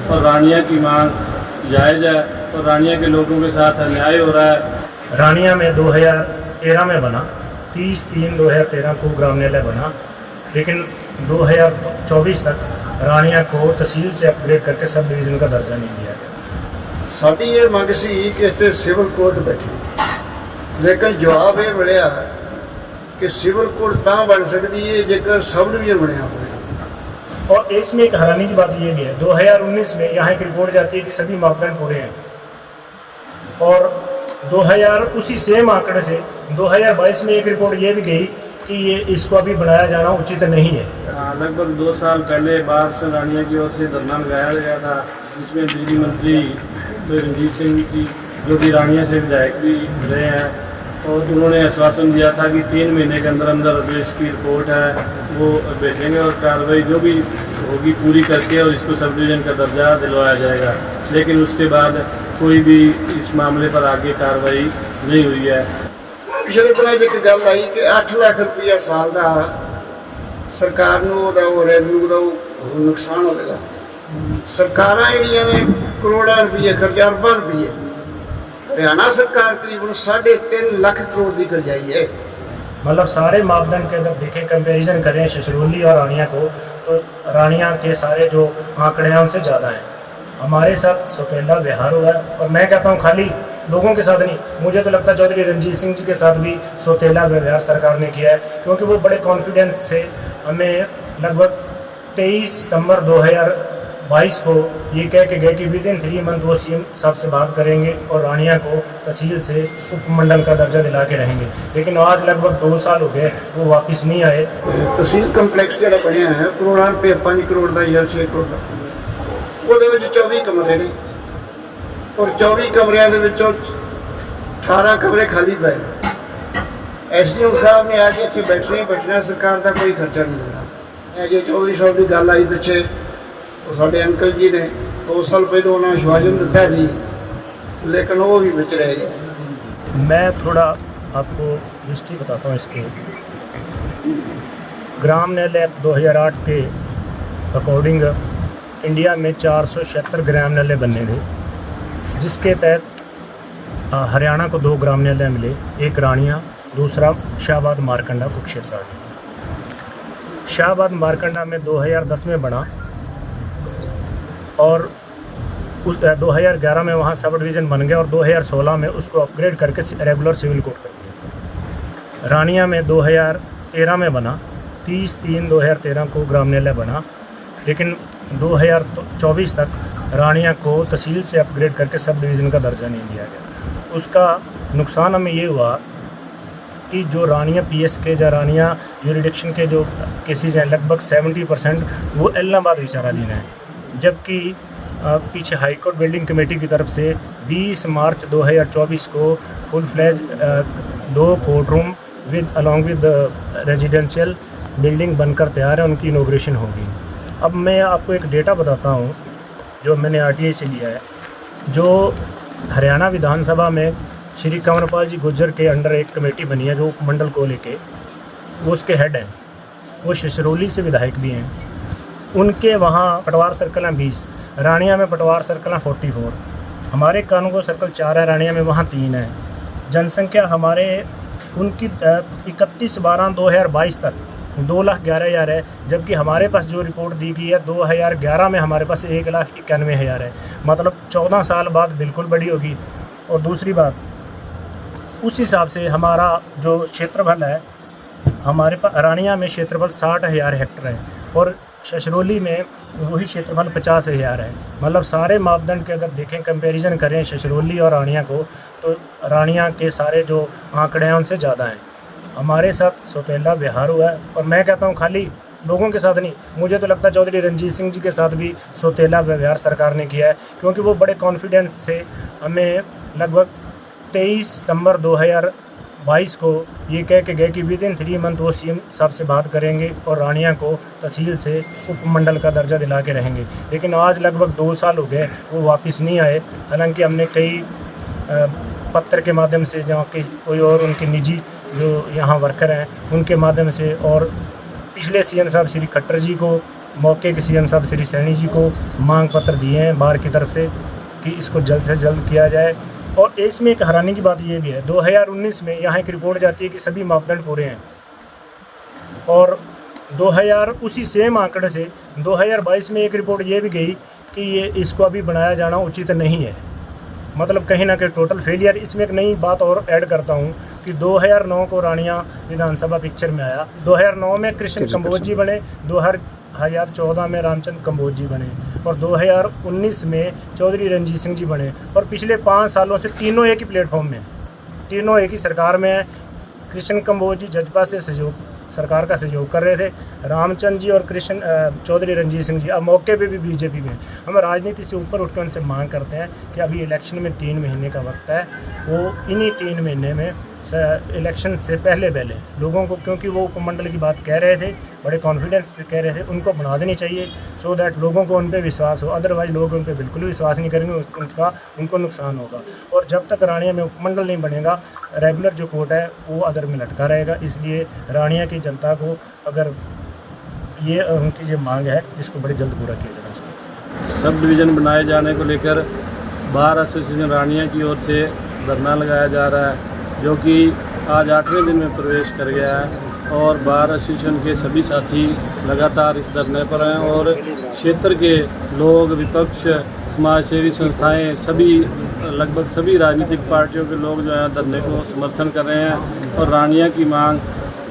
और रानिया की मांग जायज़ है और रानिया के लोगों के साथ अन्याय हो रहा है। रानिया में 2013 में बना, 30/3/2013 को ग्राम न्यायालय बना, लेकिन 2024 तक रानिया को तहसील से अपग्रेड करके सब डिवीज़न का दर्जा नहीं दिया गया। साडी ये मंग सी कि इत्थे सिविल कोर्ट बैठी, लेकिन जवाब ये मिलिया कि सिविल कोर्ट तां बन सकती है जेकर सब डिवीजन बनया होवे। और इसमें एक हैरानी की बात ये भी है, 2019 में यहाँ एक रिपोर्ट जाती है कि सभी मापदंड पूरे हैं, और 2000 उसी सेम आंकड़े से 2022 में एक रिपोर्ट ये भी गई कि ये इसको अभी बनाया जाना उचित नहीं है। लगभग 2 साल पहले बाहर से रानिया की ओर से धरना लगाया गया था, जिसमें बिजली मंत्री रणजीत सिंह की जो कि रानिया से विधायक भी रहे हैं, और उन्होंने आश्वासन दिया था कि 3 महीने के अंदर अंदर जो इसकी रिपोर्ट है वो भेजेंगे और कार्रवाई जो भी होगी पूरी करके और इसको सब डिवीज़न का दर्जा दिलवाया जाएगा। लेकिन उसके बाद कोई भी इस मामले पर आगे कार्रवाई नहीं हुई है। पिछले दिनों एक गल आई कि 8 लाख रुपया साल का सरकार रेवन्यू का नुकसान होगा। सरकार जड़ियाँ ने करोड़ों रुपये खर्चा, अरबों रुपये। हरियाणा सरकार तकरीबन 3.5 लाख करोड़ की करजाई है। मतलब सारे मापदंड के अगर देखें, कंपैरिजन करें छछरौली और रानिया को, तो रानिया के सारे जो आंकड़े हैं उनसे ज़्यादा हैं। हमारे साथ सौतेला व्यवहार हुआ है, और मैं कहता हूँ खाली लोगों के साथ नहीं, मुझे तो लगता है चौधरी रणजीत सिंह जी के साथ भी सौतेला व्यवहार सरकार ने किया है, क्योंकि वो बड़े कॉन्फिडेंस से हमें लगभग 23 सितंबर 2022 को ये कह के गए कि विदिन 3 मंथ वो सीएम साहब से बात करेंगे और रानिया को तहसील से उपमंडल का दर्जा दिला के रहेंगे। लेकिन आज लगभग 2 साल हो गए, वो वापस नहीं आए। तहसील कंपलैक्स जो बनया है करोड़ों रुपये, 5 करोड़ का या 6 करोड़ का, वो 24 कमरे ने, और 24 कमरिया के 18 कमरे खाली पे। SDM साहब ने आज इतने बैठना सरकार का कोई खर्चा नहीं लेना। जो चौधरी साहब की गल आई पिछे, तो साढ़े अंकल जी ने 2 साल पहले उन्होंने आश्वासन दिता थी, लेकिन वो भी बच रहे हैं। मैं थोड़ा आपको हिस्ट्री बताता हूँ इसके। ग्राम न्यायालय 2008 के अकॉर्डिंग इंडिया में 476 ग्राम न्यायालय बनने थे, जिसके तहत हरियाणा को 2 ग्राम न्यायालय मिले, एक रानिया, दूसरा शाहबाद मारकंडा कुरुक्षेत्र। शाहबाद मारकंडा में 2010 में बना, और उस 2011 में वहाँ सब डिवीज़न बन गया, और 2016 में उसको अपग्रेड करके रेगुलर सिविल कोर्ट कर दिया। रानिया में 2013 में बना, 30/3/2013 को ग्राम न्यायालय बना, लेकिन 2024 तक रानिया को तहसील से अपग्रेड करके सब डिवीज़न का दर्जा नहीं दिया गया। उसका नुकसान हमें ये हुआ कि जो रानिया PSK या रानिया यूरिडिक्शन के जो केसेस हैं, लगभग 70% वो इलाहाबाद विचाराधीन है, जबकि पीछे हाई कोर्ट बिल्डिंग कमेटी की तरफ से 20 मार्च 2024 को full fledge 2 court room along with residential building बनकर तैयार है, उनकी इनॉग्रेशन होगी। अब मैं आपको एक डेटा बताता हूँ जो मैंने RTI से लिया है। जो हरियाणा विधानसभा में श्री कंवरपाल जी गुर्जर के अंडर एक कमेटी बनी है जो उपमंडल को लेके, वो उसके हेड हैं, वो छछरौली से विधायक भी हैं। उनके वहाँ पटवार सर्कल हैं 20, रानिया में पटवार सर्कल हैं 44, हमारे कानूनगो सर्कल 4 है, रानिया में वहाँ 3 है। जनसंख्या हमारे उनकी 31/12/2022 तक 2,11,000 है, जबकि हमारे पास जो रिपोर्ट दी गई है 2011 में हमारे पास 1,91,000 है। मतलब 14 साल बाद बिल्कुल बड़ी होगी। और दूसरी बात, उस हिसाब से हमारा जो क्षेत्रफल है, हमारे पास रानिया में क्षेत्रफल 60,000 हेक्टेयर है, और छछरौली में वही क्षेत्रफल 50,000 है। मतलब सारे मापदंड के अगर देखें, कंपैरिजन करें छछरौली और रानिया को, तो रानिया के सारे जो आंकड़े हैं उनसे ज़्यादा हैं। हमारे साथ सौतेला व्यवहार हुआ है, और मैं कहता हूँ खाली लोगों के साथ नहीं, मुझे तो लगता है चौधरी रणजीत सिंह जी के साथ भी सौतेला व्यवहार सरकार ने किया है, क्योंकि वो बड़े कॉन्फिडेंस से हमें लगभग 23 सितंबर 2022 को ये कह के गए कि विदिन 3 मंथ वो सीएम साहब से बात करेंगे और रानिया को तहसील से उपमंडल का दर्जा दिला के रहेंगे। लेकिन आज लगभग 2 साल हो गए, वो वापस नहीं आए। हालांकि हमने कई पत्र के माध्यम से, जहाँ के कोई और उनके निजी जो यहाँ वर्कर हैं उनके माध्यम से, और पिछले सीएम साहब श्री खट्टर जी को मौके के सीएम साहब श्री सैनी जी को मांग पत्र दिए हैं बार की तरफ से कि इसको जल्द से जल्द किया जाए। और इसमें एक हैरानी की बात ये भी है, 2019 में यहाँ एक रिपोर्ट जाती है कि सभी मापदंड पूरे हैं, और 2000 उसी सेम आंकड़े से 2022 में एक रिपोर्ट ये भी गई कि ये इसको अभी बनाया जाना उचित नहीं है। मतलब कहीं ना कहीं टोटल फेलियर। इसमें एक नई बात और ऐड करता हूँ कि 2009 को रानिया विधानसभा पिक्चर में आया, 2009 में कृष्ण कंबोज जी बने, 2014 में रामचंद्र कंबोज जी बने, और 2019 में चौधरी रणजीत सिंह जी बने। और पिछले 5 सालों से तीनों एक ही प्लेटफॉर्म में, तीनों एक ही सरकार में हैं। कृष्ण कंबोज जी जजपा से सरकार का सहयोग कर रहे थे, रामचंद्र जी और कृष्ण चौधरी रणजीत सिंह जी अब मौके पे भी बीजेपी में। हम राजनीति से ऊपर उठकर उनसे मांग करते हैं कि अभी इलेक्शन में 3 महीने का वक्त है, वो इन्हीं 3 महीने में इलेक्शन से पहले लोगों को, क्योंकि वो उपमंडल की बात कह रहे थे, बड़े कॉन्फिडेंस से कह रहे थे, उनको बना देनी चाहिए सो दैट लोगों को उन पर विश्वास हो। अदरवाइज लोग उन पर बिल्कुल भी विश्वास नहीं करेंगे, उनको नुकसान होगा। और जब तक रानिया में उपमंडल नहीं बनेगा, रेगुलर जो कोर्ट है वो अदर में लटका रहेगा। इसलिए रानिया की जनता को अगर ये उनकी जो मांग है इसको बड़ी जल्द पूरा किया जाना चाहिए। सब डिवीज़न बनाए जाने को लेकर बार एसोसिएशन रानिया की ओर से धरना लगाया जा रहा है, जो कि आज 8वें दिन में प्रवेश कर गया है। और बार एसोसिएशन के सभी साथी लगातार इस धरने पर हैं, और क्षेत्र के लोग, विपक्ष, समाज सेवी संस्थाएं, सभी लगभग सभी राजनीतिक पार्टियों के लोग जो है धरने को समर्थन कर रहे हैं। और रानिया की मांग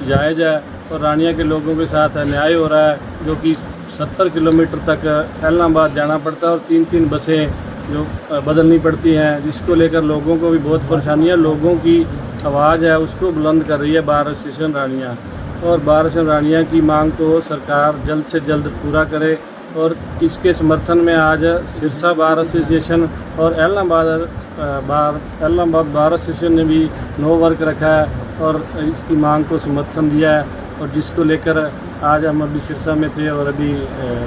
जायज़ है, और रानिया के लोगों के साथ अन्याय हो रहा है, जो कि 70 किलोमीटर तक इलाहाबाद जाना पड़ता है और 3-3 बसें जो बदलनी पड़ती हैं, जिसको लेकर लोगों को भी बहुत परेशानियाँ। लोगों की आवाज़ है उसको बुलंद कर रही है बार एसोसिएशन रानिया, और बार एसोसिएशन रानिया की मांग को सरकार जल्द से जल्द पूरा करे। और इसके समर्थन में आज सिरसा बार एसोसिएशन और इलाहाबाद बार एसोसिएशन ने भी नो वर्क रखा है और इसकी मांग को समर्थन दिया है, और जिसको लेकर आज हम अभी सिरसा में थे और अभी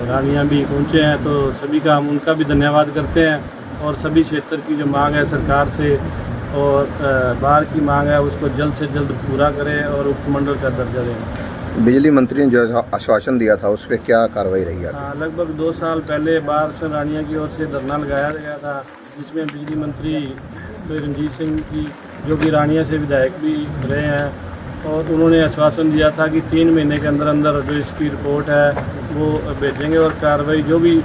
रानिया भी पहुंचे हैं। तो सभी का हम उनका भी धन्यवाद करते हैं, और सभी क्षेत्र की जो मांग है सरकार से और बार की मांग है उसको जल्द से जल्द पूरा करें और उपमंडल का दर्जा दें। बिजली मंत्री ने जो आश्वासन दिया था उस पर क्या कार्रवाई रही है? लगभग 2 साल पहले बार से रानिया की ओर से धरना लगाया गया था, जिसमें बिजली मंत्री रणजीत सिंह जी, जो कि रानिया से विधायक भी रहे हैं, और उन्होंने आश्वासन दिया था कि 3 महीने के अंदर अंदर जो इसकी रिपोर्ट है वो भेजेंगे और कार्रवाई जो भी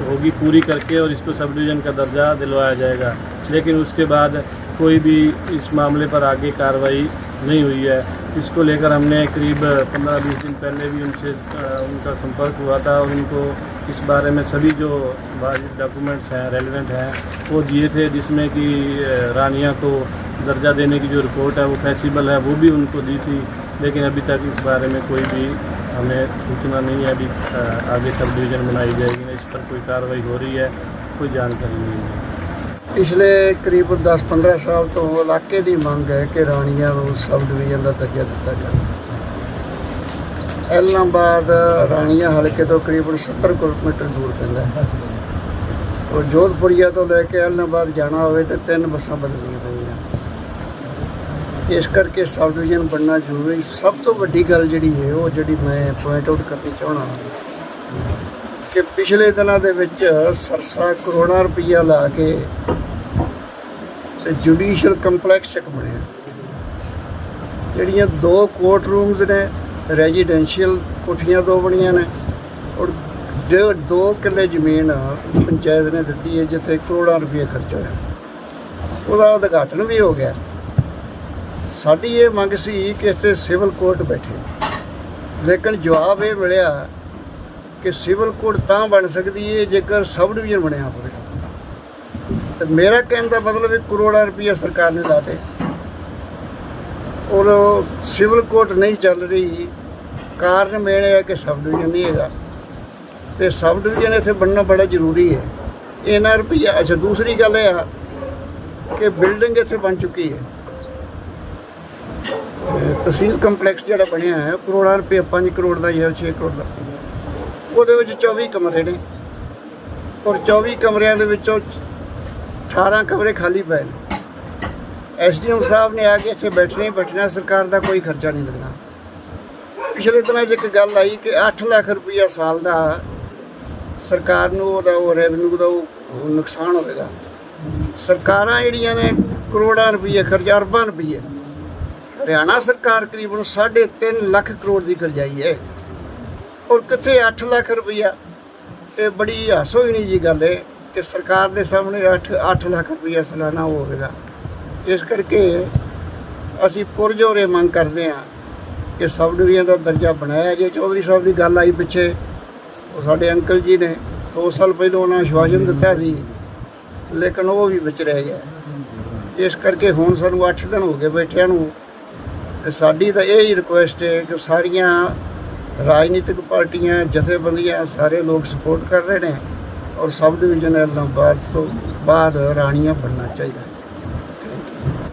होगी पूरी करके और इसको सब डिवीज़न का दर्जा दिलवाया जाएगा। लेकिन उसके बाद कोई भी इस मामले पर आगे कार्रवाई नहीं हुई है। इसको लेकर हमने करीब 15-20 दिन पहले भी उनका संपर्क हुआ था, और उनको इस बारे में सभी जो डॉक्यूमेंट्स हैं रेलेवेंट हैं वो दिए थे, जिसमें कि रानिया को दर्जा देने की जो रिपोर्ट है वो फैसिबल है वो भी उनको दी थी। लेकिन अभी तक इस बारे में कोई भी हमें सूचना नहीं है। अभी आगे सब डिवीज़न बनाई जाएगी, इस पर कोई कार्रवाई हो रही है, कोई जानकारी नहीं है। पिछले करीब 10-15 साल तो इलाके की मांग है कि रानिया को सब डिवीजन का दर्जा दिता जाए। इलाहाबाद रानिया हल्के तो करीबन 70 किलोमीटर दूर पैंदा है, और जोधपुरिया तो लैके इलाहाबाद जाना हो तो 3 बसां बदलनियां पैंदियां। इस करके सब डिवीजन बनना जरूरी। सब तो वड्डी गल जिहड़ी है वो जिहड़ी मैं पॉइंट आउट करनी चाहना कि पिछले दिनों के विच सरसा करोड़ां रुपया ला के जुडिशल कंपलैक्स एक बने, जिहड़ियां 2 कोर्ट रूम्स ने, रेजिडेंशियल कोठियां 2 बनियां ने, और 2 किले जमीन पंचायत ने दी है जिथे करोड़ां रुपये खर्च होया। उसका उद्घाटन भी हो गया। साडी ये मंग सी कि इत्थे सिविल कोर्ट बैठे, लेकिन जवाब ये मिलिया कि सिविल कोर्ट तां बन सकती है जेकर सब डिवीजन बनया होवे। तो मेरा कहने का मतलब है करोड़ां रुपया सरकार ने ला दे और सिविल कोर्ट नहीं चल रही। कारण मेन है कि सब डिवीजन नहीं है, तो सब डिवीजन इत्थे बनना बड़ा जरूरी है। इन्ना रुपया। अच्छा, दूसरी गल यह कि बिल्डिंग इत्थे बन चुकी है, तहसील कंपलैक्स जिहड़ा बनया है करोड़ां रुपये, 5 करोड़ का या 6 करोड़ का, वो 24 कमरे ने, और 24 कमरियां दे विचों 18 कमरे खाली पे। SDM साहब ने आके इत्थे बैठना ही बैठना, सरकार का कोई खर्चा नहीं लगना। पिछले दिनों एक गल आई कि 8 लाख रुपया साल का ਸਰਕਾਰ ਨੂੰ ਉਹਦਾ ਉਹ ਰੈਵਨਿਊ ਦਾ ਉਹ ਨੁਕਸਾਨ ਹੋਵੇਗਾ। ਸਰਕਾਰਾਂ ਜਿਹੜੀਆਂ ਨੇ ਕਰੋੜਾਂ ਰੁਪਈਏ ਖਰਚਾ, ਅਰਬਾਂ ਰੁਪਈਏ, ਹਰਿਆਣਾ ਸਰਕਾਰ ਕਰੀਬਨ 3.5 ਲੱਖ ਕਰੋੜ ਦੀ ਕਰਜ਼ਾਈ ਹੈ, ਔਰ ਕਿੱਥੇ 8 ਲੱਖ ਰੁਪਈਆ। ਇਹ ਬੜੀ ਹਾਸੋਹੀਣੀ ਜੀ ਗੱਲ ਹੈ ਕਿ ਸਰਕਾਰ ਦੇ ਸਾਹਮਣੇ 8 ਲੱਖ ਰੁਪਈਆ ਸਾਲਾਨਾ ਹੋਵੇਗਾ। ਇਸ ਕਰਕੇ ਅਸੀਂ ਪੁਰਜੋਰੇ ਮੰਗ ਕਰਦੇ ਹਾਂ ਕਿ ਸਬ ਡਿਵੀਜ਼ਨ ਦਾ ਦਰਜਾ ਬਣਾਇਆ ਜੇ। ਚੌਧਰੀ ਸਾਹਿਬ ਦੀ ਗੱਲ ਆਈ ਪਿੱਛੇ, ਉਹ ਸਾਡੇ ਅੰਕਲ ਜੀ ਨੇ 2 ਸਾਲ ਪਹਿਲਾਂ ਉਹਨਾਂ ਆਸ਼ਵਾਸਨ ਦਿੱਤਾ ਸੀ, ਲੇਕਿਨ ਉਹ ਵੀ ਵਿੱਚ ਰਹਿ ਗਿਆ। ਇਸ ਕਰਕੇ ਹੁਣ ਸਾਨੂੰ 8 ਦਿਨ ਹੋ ਗਏ ਬੈਠਿਆਂ ਨੂੰ, ਤੇ ਸਾਡੀ ਤਾਂ ਇਹ ਹੀ ਰਿਕੁਐਸਟ ਹੈ ਕਿ ਸਾਰੀਆਂ ਰਾਜਨੀਤਿਕ ਪਾਰਟੀਆਂ, ਜਥੇਬੰਦੀਆਂ, ਸਾਰੇ ਲੋਕ ਸਪੋਰਟ ਕਰ ਰਹੇ ਨੇ, ਔਰ ਸਬ ਡਿਵੀਜ਼ਨ ਇਲਾਹਾਬਾਦ ਤੋਂ ਬਾਅਦ ਰਾਣੀਆਂ ਬਣਨਾ ਚਾਹੀਦਾ।